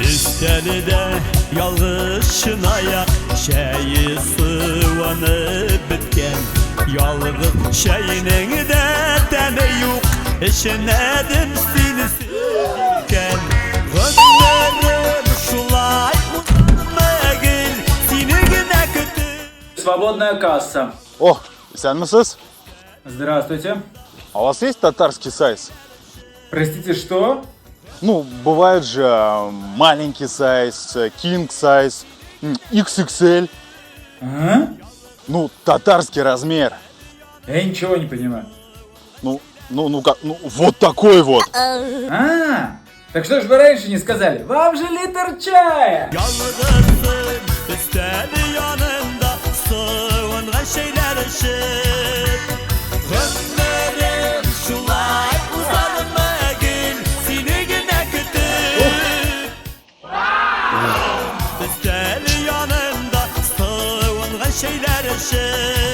Üsteli de yalğız şınayak şeyi sıvanıp bitken Yalğız şeyinin de deme yok eşinedim seni sürken Gözlerim şulay uzanmagil seni gine kötü Свободная касса. О, sen misiniz? Здравствуйте. А у вас есть татарский сайз? Простите, что? Ну, бывает же маленький сайз, king сайз, XXL. А? Ну, татарский размер. Я ничего не понимаю. Ну как, ну вот такой вот. А, так что ж вы раньше не сказали? Вам же литр чая! Yalğızsın üsteli yanında sıvıngan şeyler ışık Gözlerim şulay uzanmagil seni gine kötü Üsteli yanında sıvıngan şeyler ışık